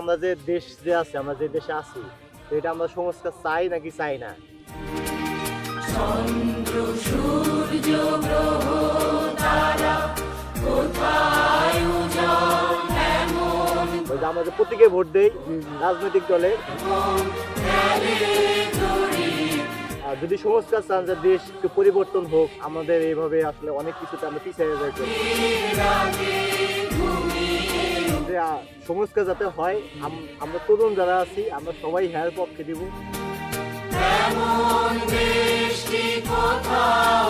আমরা যে দেশ যে আছে, আমরা যে দেশে আছি, তো এটা আমরা সংস্কার চাই নাকি চাই না? চন্দ্র সূর্য গ্রহ তারা কোথায় উজ্জ্বল এমন ওই যে আমরা যে প্রতীকে ভোট দেই রাজনৈতিক দলে, আর যদি সংস্কার চান যে দেশ একটু পরিবর্তন হোক, আমাদের এইভাবে আসলে অনেক কিছুতে আমরা পিছিয়ে যাই। যে সংস্কার যাতে হয়, আমরা তরুণ যারা আছি আমরা সবাই হ্যার পক্ষে দিব। এমন দেশটি কোথাও